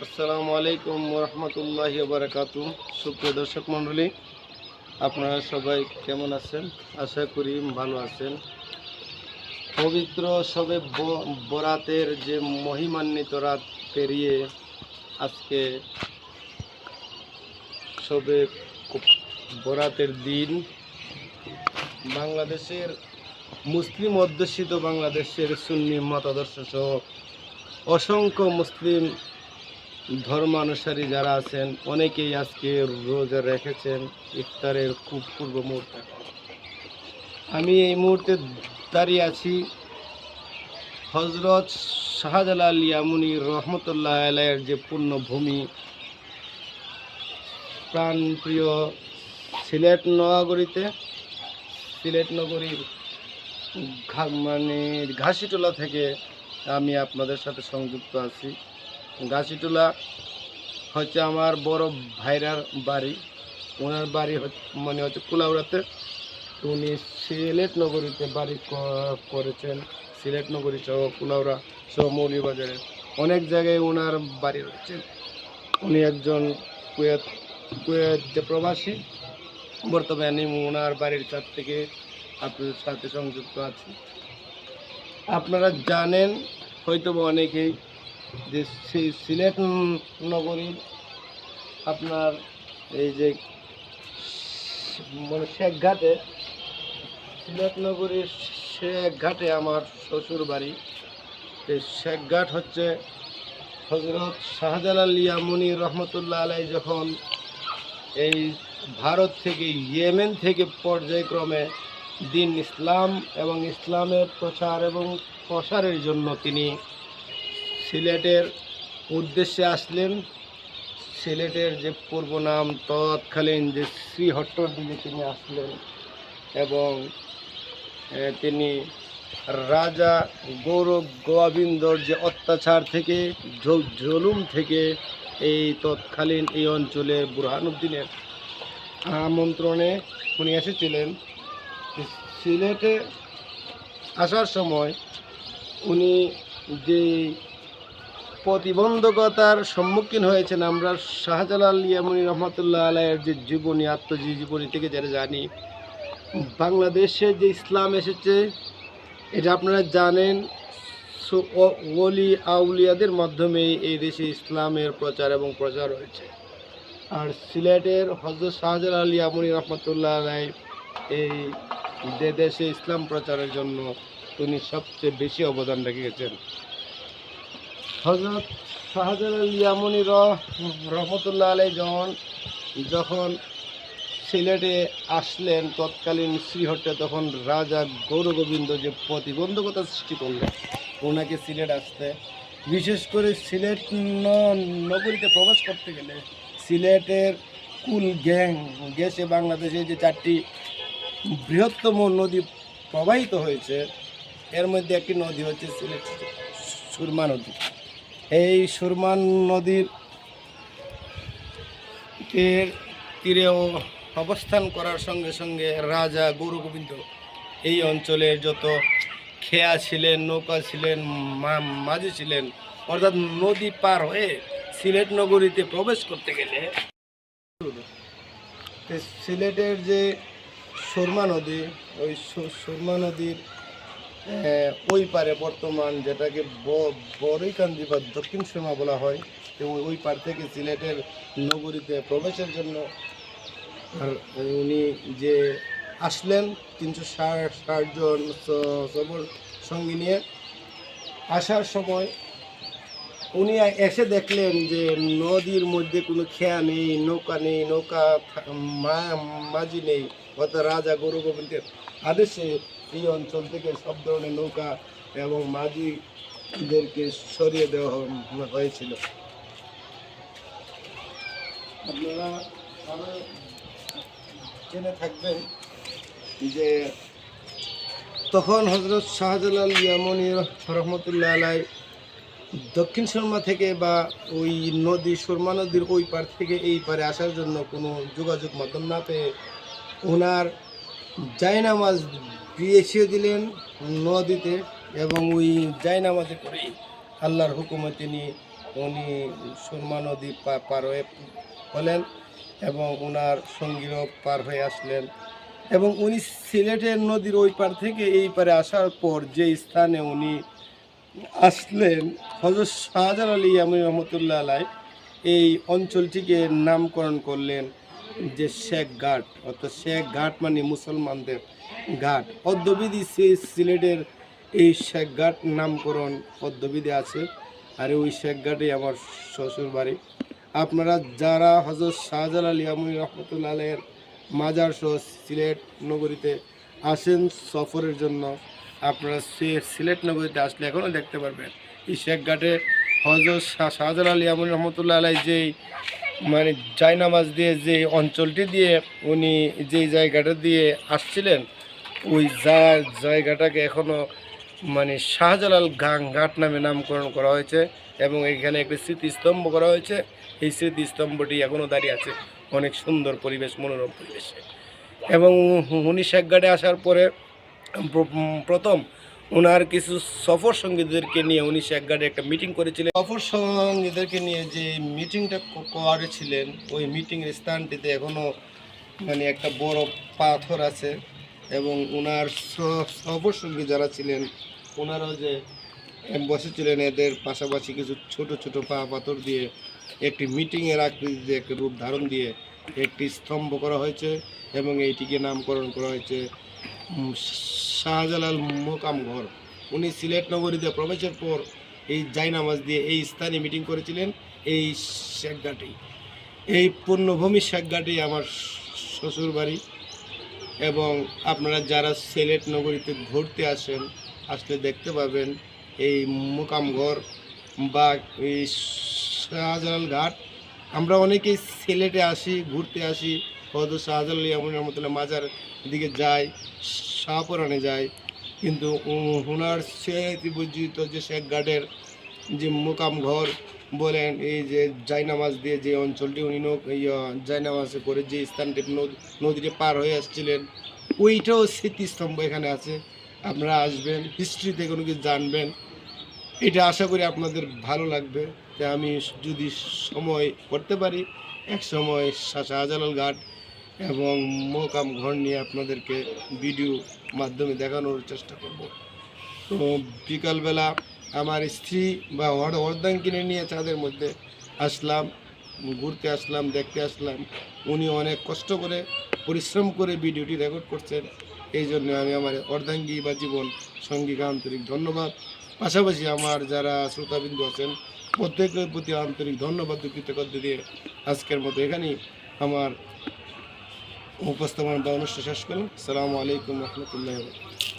আসসালামু আলাইকুম রহমতুল্লাহি বারাকাতুহু। সুপ্রিয় দর্শক মণ্ডলী, আপনারা সবাই কেমন আছেন? আশা করি ভালো আছেন। পবিত্র শবে বরাতের যে মহিমান্বিত রাত পেরিয়ে আজকে শবে বরাতের দিন, বাংলাদেশের মুসলিম অধ্যুষিত বাংলাদেশের সুন্নি মতাদর্শ সহ অসংখ্য মুসলিম ধর্মানুসারী যারা আছেন অনেকেই আজকে রোজা রেখেছেন ইফতারের খুব পূর্ব মুহূর্তে। আমি এই মুহূর্তে দাঁড়িয়ে আছি হজরত শাহজালাল ইয়ামুনী রহমতুল্লাহ আলাইহির যে পুণ্যভূমি প্রাণপ্রিয় সিলেট নগরীতে। সিলেট নগরীর ঘাসিটোলা থেকে আমি আপনাদের সাথে সংযুক্ত আছি। ঘাসিটোলা হচ্ছে আমার বড় ভাইরার বাড়ি। ওনার বাড়ি হচ্ছে কুলাউড়াতে। উনি সিলেট নগরীতে বাড়ি করেছেন। সিলেট নগরী সহ কুলাউড়া সহ মৌলভীবাজারে অনেক জায়গায় ওনার বাড়ি রয়েছে। উনি একজন কুয়েত প্রবাসী। বর্তমানে ওনার বাড়ির কাছ থেকে আপনাদের সাথে সংযুক্ত আছি। আপনারা জানেন হয়তো অনেকেই যে সিলেট নগরীর আপনার এই যে শেখঘাটে, সিলেট নগরীর শেখঘাটে আমার শ্বশুর বাড়ি। এই শেখঘাট হচ্ছে হজরত শাহজালাল ইয়ামুনী রহমতুল্লাহ আলাইহি যখন এই ভারত থেকে ইয়েমেন থেকে পর্যায়ক্রমে দিন ইসলাম এবং ইসলামের প্রচার এবং প্রসারের জন্য তিনি সিলেটের উদ্দেশ্যে আসলেন। সিলেটের যে পূর্ব নাম তৎকালীন যে শ্রীহট্টর দিকে তিনি আসলেন এবং তিনি রাজা গৌরব গোবিন্দর যে অত্যাচার থেকে জুলুম থেকে এই তৎকালীন এই অঞ্চলে বুরহানুদ্দিনের আমন্ত্রণে উনি এসেছিলেন। সিলেটে আসার সময় উনি যে প্রতিবন্ধকতার সম্মুখীন হয়েছেন আমরা শাহজালাল ইয়ামুনী রহমতুল্লাহ আলাইহির যে জীবনী, আত্মজীবনী থেকে যারা জানি, বাংলাদেশে যে ইসলাম এসেছে এটা আপনারা জানেন ওলি আউলিয়াদের মাধ্যমে এই দেশে ইসলামের প্রচার এবং প্রচার হয়েছে। আর সিলেটের হযরত শাহজালাল ইয়ামুনী রহমতুল্লাহ আলাইহি এই দেশে ইসলাম প্রচারের জন্য তিনি সবচেয়ে বেশি অবদান রেখেছেন। হযরত শাহজালাল ইয়ামুনী রহমতুল্লাহ আলাইহি যখন সিলেটে আসলেন তৎকালীন শ্রীহট্টে, তখন রাজা গৌরগোবিন্দ যে প্রতিবন্ধকতা সৃষ্টি করলেন ওনাকে সিলেট আসতে, বিশেষ করে সিলেট নগরীতে প্রবেশ করতে গেলে সিলেটের কুল গ্যাসে বাংলাদেশে যে 4টি বৃহত্তম নদী প্রবাহিত হয়েছে এর মধ্যে একটি নদী হচ্ছে সিলেট সুরমা নদী। এই সুরমা নদীর তীরে অবস্থান করার সঙ্গে সঙ্গে রাজা গৌরগোবিন্দ এই অঞ্চলের যত খেয়া ছিলেন, নৌকা ছিলেন, মাঝি ছিলেন, অর্থাৎ নদী পার হয়ে সিলেট নগরীতে প্রবেশ করতে গেলে সিলেটের যে সুরমা নদী, ওই সুরমা নদীর ওই পারে বর্তমান যেটাকে বড়ইকান্দি বা দক্ষিণ সুরমা বলা হয়, এবং ওই পার থেকে সিলেটের নগরীতে প্রবেশের জন্য উনি যে আসলেন 360 জন সবর সঙ্গী নিয়ে। আসার সময় উনি এসে দেখলেন যে নদীর মধ্যে কোনো খেয়া নেই, নৌকা নেই, নৌকা মাঝি নেই। অর্থাৎ রাজা গৌরগোবিন্দের আদেশে এই অঞ্চল থেকে সব ধরনের নৌকা এবং মাঝিদেরকে সরিয়ে দেওয়া হয়েছিল। আপনারা আরও জেনে থাকবেন যে তখন হযরত শাহজালাল ইয়ামুনী রহমতুল্লাহ আলাইহি দক্ষিণ সুরমা থেকে বা ওই নদী সুরমা নদীর ওই পার থেকে এই পারে আসার জন্য কোনো যোগাযোগ মাধ্যম না পেয়ে ওনার জায়নামাজ পিছিয়ে দিলেন নদীতে এবং ওই জায়নামাজে করে আল্লাহর হুকুমে উনি সুরমা নদী পার হয়ে হলেন এবং ওনার সঙ্গীও পার হয়ে আসলেন এবং উনি সিলেটের নদীর ওই পার থেকে এই পারে আসার পর যে স্থানে উনি আসলেন হযরত শাহজালাল আলী ইয়ামানী রহমতুল্লাহ আলাই এই অঞ্চলটিকে নামকরণ করলেন যে শেখ ঘাট, অর্থাৎ শেখ ঘাট মানে মুসলমানদের ঘাট। পদ্মবিধি সিলেটের এই শেখ ঘাট নামকরণ পদ্মবিধি আছে, আর ওই শেখ ঘাটে আমার শ্বশুর বাড়ি। আপনারা যারা হযরত শাহজালাল আলী ইয়ামানী রহমতুল্লাহ আলাইয়ের মাজার সহ সিলেট নগরীতে আসেন সফরের জন্য, আপনারা সিলেট নগরীতে আসলে এখনও দেখতে পারবেন এই শেখ ঘাটে হযরত শাহজালাল আলী ইয়ামানী রহমতুল্লাহ আলাই যেই মানে জায়নামাজ দিয়ে যে অঞ্চলটি দিয়ে উনি যেই জায়গাটা দিয়ে আসছিলেন ওই জায়গাটাকে এখনও মানে শাহজালাল ঘাট নামে নামকরণ করা হয়েছে এবং এখানে একটি স্মৃতিস্তম্ভ করা হয়েছে। এই স্মৃতিস্তম্ভটি এখনও দাঁড়িয়ে আছে অনেক সুন্দর পরিবেশ, মনোরম পরিবেশে। এবং উনি শেখ ঘাটে আসার পরে প্রথম ওনার কিছু সফর সঙ্গীদেরকে নিয়ে উনি শেখ ঘাটে একটা মিটিং করেছিলেন। সফর সঙ্গীদেরকে নিয়ে যে মিটিংটা করেছিলেন ওই মিটিংয়ের স্থানটিতে এখনও মানে একটা বড় পাথর আছে এবং ওনার সফর সঙ্গী যারা ছিলেন ওনারাও যে বসেছিলেন এদের পাশাপাশি কিছু ছোট ছোট পাথর দিয়ে একটি মিটিংয়ের আকৃতিতে একটি রূপ ধারণ দিয়ে একটি স্তম্ভ করা হয়েছে এবং এইটিকে নামকরণ করা হয়েছে শাহজালাল মোকাম ঘর। উনি সিলেট নগরীতে প্রবেশের পর এই জায়নামাজ দিয়ে এই স্থানে মিটিং করেছিলেন এই শেখ ঘাটেই। এই পূর্ণভূমি শেখ ঘাটেই আমার শ্বশুর বাড়ি এবং আপনারা যারা সিলেট নগরীতে ঘুরতে আসলে দেখতে পাবেন এই মোকাম ঘর বা এই শাহজালাল ঘাট। আমরা অনেকেই সিলেটে আসি, ঘুরতে আসি, হয়তো শাহজালাল আলী ইয়ামানী রহমতুল্লাহ মাজার দিকে যাই, শাহপুরানে যাই, কিন্তু ওনার স্মৃতিবর্জিত যে শেখ ঘাটের যে মোকাম ঘর বলেন, এই যে জায়নামাজ দিয়ে যে অঞ্চলটি উনি জায়নামাজ করে যে স্থানটি নদীতে পার হয়ে আসছিলেন ওইটাও স্মৃতিস্তম্ভ এখানে আছে। আপনারা আসবেন, হিস্ট্রি থেকে কোনো কিছু জানবেন, এটা আশা করি আপনাদের ভালো লাগবে। তাই আমি যদি সময় করতে পারি এক সময় শাহজালাল ঘাট এবং মোকাম ঘর নিয়ে আপনাদেরকে ভিডিও মাধ্যমে দেখানোর চেষ্টা করব। তো বিকালবেলা আমার স্ত্রী বা অর্ধাঙ্গিনী নিয়ে চাঁদের মধ্যে আসলাম, ঘুরতে আসলাম, দেখতে আসলাম। উনি অনেক কষ্ট করে পরিশ্রম করে ভিডিওটি রেকর্ড করছেন, এই জন্য আমি আমার অর্ধাঙ্গী বা জীবন সঙ্গীকে আন্তরিক ধন্যবাদ। পাশাপাশি আমার যারা শ্রোতাবিন্দু আছেন প্রত্যেকের প্রতি আন্তরিক ধন্যবাদ কৃতজ্ঞতা দিয়ে আজকের মতো এখানেই আমার উপস্থাপন বা অনুষ্ঠান শেষ করলাম। আসসালামু আলাইকুম রহমতুল্লাহ।